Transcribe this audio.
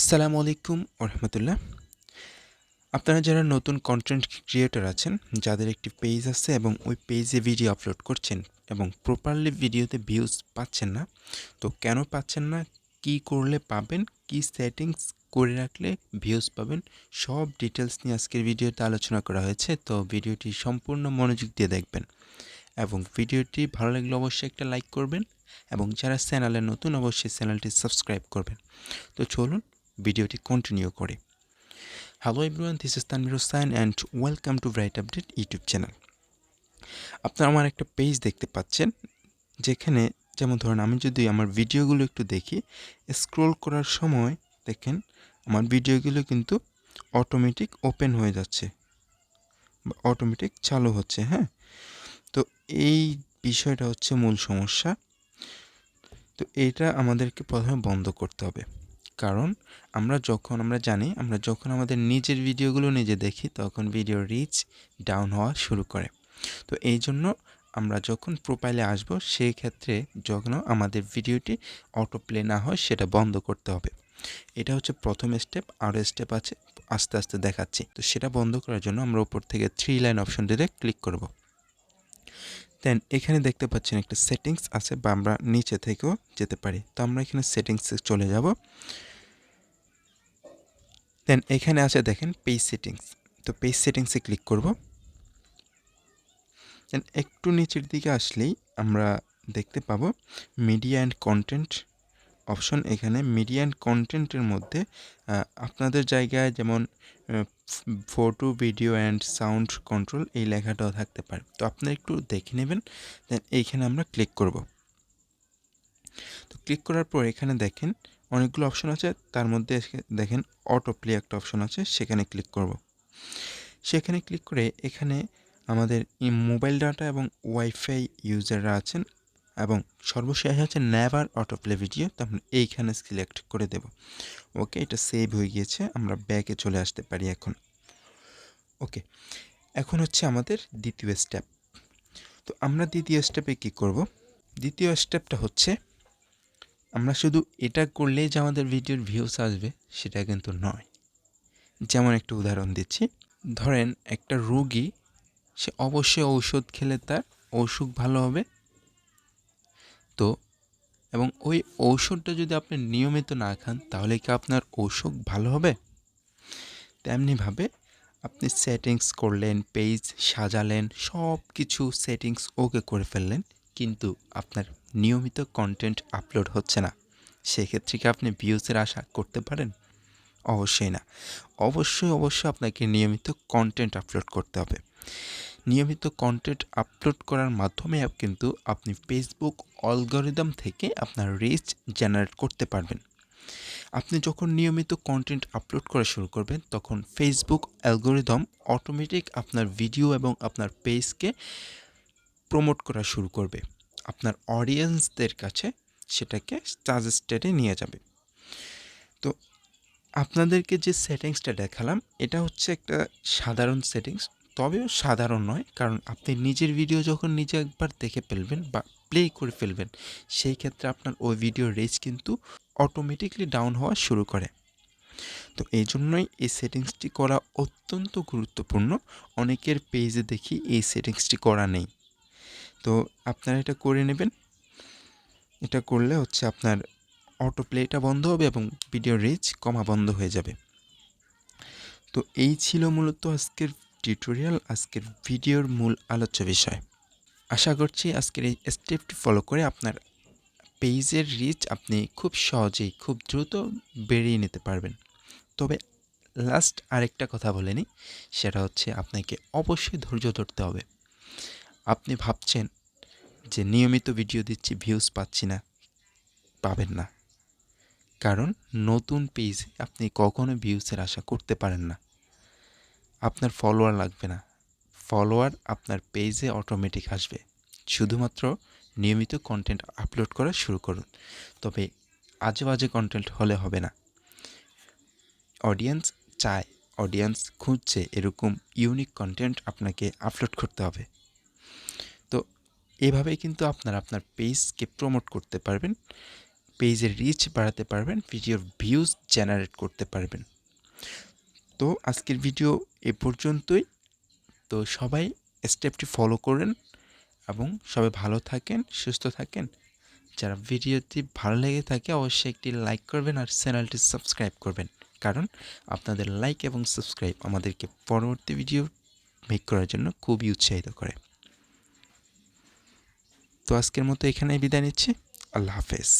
আসসালামু আলাইকুম ওরহমতুল্লাহ। আপনারা যারা নতুন কন্টেন্ট ক্রিয়েটর আছেন, যাদের একটি পেজ আছে এবং ওই পেজে ভিডিও আপলোড করছেন এবং প্রপারলি ভিডিওতে ভিউজ পাচ্ছেন না, তো কেন পাচ্ছেন না, কি করলে পাবেন, কি সেটিংস করে রাখলে ভিউজ পাবেন, সব ডিটেলস নিয়ে আজকের ভিডিওতে আলোচনা করা হয়েছে। তো ভিডিওটি সম্পূর্ণ মনোযোগ দিয়ে দেখবেন এবং ভিডিওটি ভালো লাগলে অবশ্যই একটা লাইক করবেন এবং যারা চ্যানেলে নতুন অবশ্যই চ্যানেলটি সাবস্ক্রাইব করবেন। তো চলুন ভিডিওটি কন্টিনিউ করি। Hello everyone, this is Tanvir Hussain and welcome to Bright Update YouTube channel. আপনারা আমার একটা পেজ দেখতে পাচ্ছেন, যেখানে যেমন ধরুন আমি যদি আমার ভিডিওগুলো একটু দেখি, স্ক্রোল করার সময় দেখেন আমার ভিডিওগুলো কিন্তু অটোমেটিক ওপেন হয়ে যাচ্ছে বা অটোমেটিক চালু হচ্ছে। হ্যাঁ, তো এই বিষয়টা হচ্ছে মূল সমস্যা। তো এটা আমাদেরকে প্রথমে বন্ধ করতে হবে, কারণ আমরা জানি আমরা যখন আমাদের নিজের ভিডিওগুলো নিজে দেখি তখন ভিডিও রিচ ডাউন হওয়া শুরু করে। তো এই জন্য আমরা যখন প্রোফাইলে আসব সেই ক্ষেত্রে যখন আমাদের ভিডিওটি অটো প্লে না হয় সেটা বন্ধ করতে হবে। এটা হচ্ছে প্রথম স্টেপ, আরও স্টেপ আছে, আস্তে আস্তে দেখাচ্ছি। তো সেটা বন্ধ করার জন্য আমরা উপর থেকে 3 লাইন অপশনটিতে ক্লিক করব। দেন এখানে দেখতে পাচ্ছেন একটা সেটিংস আছে, বা আমরা নিচে থেকেও যেতে পারি। তো আমরা এখানে সেটিংসে চলে যাব। দেন এখানে আছে দেখেন পেজ সেটিংস। তো পেজ সেটিংসে ক্লিক করব। দেন একটু নিচের দিকে আসলেই আমরা দেখতে পাবো মিডিয়া অ্যান্ড কন্টেন্ট অপশন। এখানে মিডিয়া অ্যান্ড কন্টেন্টের মধ্যে আপনাদের জায়গায় যেমন photo, video and sound control এই লেখাটাও থাকতে পারে। তো আপনারা একটু দেখে নেবেন। দেন এইখানে আমরা ক্লিক করব। তো ক্লিক করার পর এখানে দেখেন অনেকগুলো অপশন আছে, তার মধ্যে দেখেন অটো প্লে একটা অপশন আছে, সেখানে ক্লিক করব। সেখানে ক্লিক করে এখানে আমাদের মোবাইল ডাটা এবং ওয়াইফাই ইউজাররা আছেন এবং সর্বশেষ আছে নেভার অটো প্লে ভিডিও। তো আমরা এইখানে সিলেক্ট করে দেব। ওকে, এটা সেভ হয়ে গিয়েছে, আমরা ব্যাকে চলে আসতে পারি এখন। ওকে, এখন হচ্ছে আমাদের দ্বিতীয় স্টেপ। তো আমরা দ্বিতীয় স্টেপে কি করব? দ্বিতীয় স্টেপটা হচ্ছে আমরা শুধু এটা করলেই যে আমাদের ভিডিওর ভিউস আসবে সেটা কিন্তু নয়। যেমন একটা উদাহরণ দিচ্ছি, ধরেন একটা রোগী, সে অবশ্যই ঔষধ খেলে তার অসুখ ভালো হবে। তো এবং ওই ঔষধটা যদি আপনি নিয়মিত না খান তাহলে কি আপনার অসুখ ভালো হবে? তেমনিভাবে আপনি সেটিংস করলেন, পেজ সাজালেন, সব কিছু সেটিংস ওকে করে ফেললেন, কিন্তু আপনার নিয়মিত কন্টেন্ট আপলোড হচ্ছে না। সেক্ষেত্রে কি আপনি ভিউজের আশা করতে পারেন? অবশ্যই না। অবশ্যই আপনাকে নিয়মিত কন্টেন্ট আপলোড করতে হবে। নিয়মিত কন্টেন্ট আপলোড করার মাধ্যমে কিন্তু আপনি ফেসবুক অ্যালগরিদম থেকে আপনার রিচ জেনারেট করতে পারবেন। আপনি যখন নিয়মিত কন্টেন্ট আপলোড করা শুরু করবেন তখন ফেসবুক অ্যালগরিদম অটোমেটিক আপনার ভিডিও এবং আপনার পেজকে প্রমোট করা শুরু করবে। আপনার অডিয়েন্সদের কাছে সেটাকে সাজেস্টেডে নিয়ে যাবে। তো আপনাদেরকে যে সেটিংসটা দেখালাম এটা হচ্ছে একটা সাধারণ সেটিংস, তবেও সাধারণ নয়, কারণ আপনি নিজের ভিডিও যখন নিজে একবার দেখে ফেলবেন বা প্লে করে ফেলবেন, সেই ক্ষেত্রে আপনার ওই ভিডিওর রিচ কিন্তু অটোমেটিকলি ডাউন হওয়া শুরু করে। তো এই জন্যই এই সেটিংসটি করা অত্যন্ত গুরুত্বপূর্ণ। অনেকের পেজে দেখি এই সেটিংসটি করা নেই। তো আপনারা এটা করে নেবেন। এটা করলে হচ্ছে আপনার অটো প্লেটা বন্ধ হবে এবং ভিডিও রিচ কমা বন্ধ হয়ে যাবে। তো এই ছিল মূলত আজকের টিউটোরিয়াল, আজকের ভিডিওর মূল আলোচ্য বিষয়। আশা করছি আজকের এই স্টেপটি ফলো করে আপনার পেজের রিচ আপনি খুব সহজেই, খুব দ্রুত বেরিয়ে নিতে পারবেন। তবে লাস্ট আরেকটা কথা বলে নিই, সেটা হচ্ছে আপনাকে অবশ্যই ধৈর্য ধরতে হবে। আপনি ভাবছেন যে নিয়মিত ভিডিও দিচ্ছি, ভিউজ পাচ্ছি না, পাবেন না। কারণ নতুন পেজে আপনি কখনো ভিউজের আশা করতে পারেন না। আপনার ফলোয়ার লাগবে না, ফলোয়ার আপনার পেজে অটোমেটিক আসবে। শুধুমাত্র নিয়মিত কন্টেন্ট আপলোড করা শুরু করুন। তবে আজে বাজে কন্টেন্ট হলে হবে না। অডিয়েন্স চায়, অডিয়েন্স খুঁজছে এরকম ইউনিক কন্টেন্ট আপনাকে আপলোড করতে হবে। তো এভাবেই কিন্তু আপনারা আপনার পেজকে প্রমোট করতে পারবেন। পেজের রিচ বাড়াতে পারবেন, ভিডিওর ভিউজ জেনারেট করতে পারবেন। তো আজকের ভিডিও এ পর্যন্তই। তো সবাই স্টেপটি ফলো করেন এবং সবাই ভালো থাকেন, সুস্থ থাকেন। যারা ভিডিওটি ভালো লেগে থাকে অবশ্যই একটি লাইক করবেন আর চ্যানেলটি সাবস্ক্রাইব করবেন, কারণ আপনাদের লাইক এবং সাবস্ক্রাইব আমাদেরকে পরবর্তী ভিডিও মেক করার জন্য খুবই উৎসাহিত করে। তো আজকের মতো এখানেই বিদায় নিচ্ছি। আল্লাহ হাফেজ।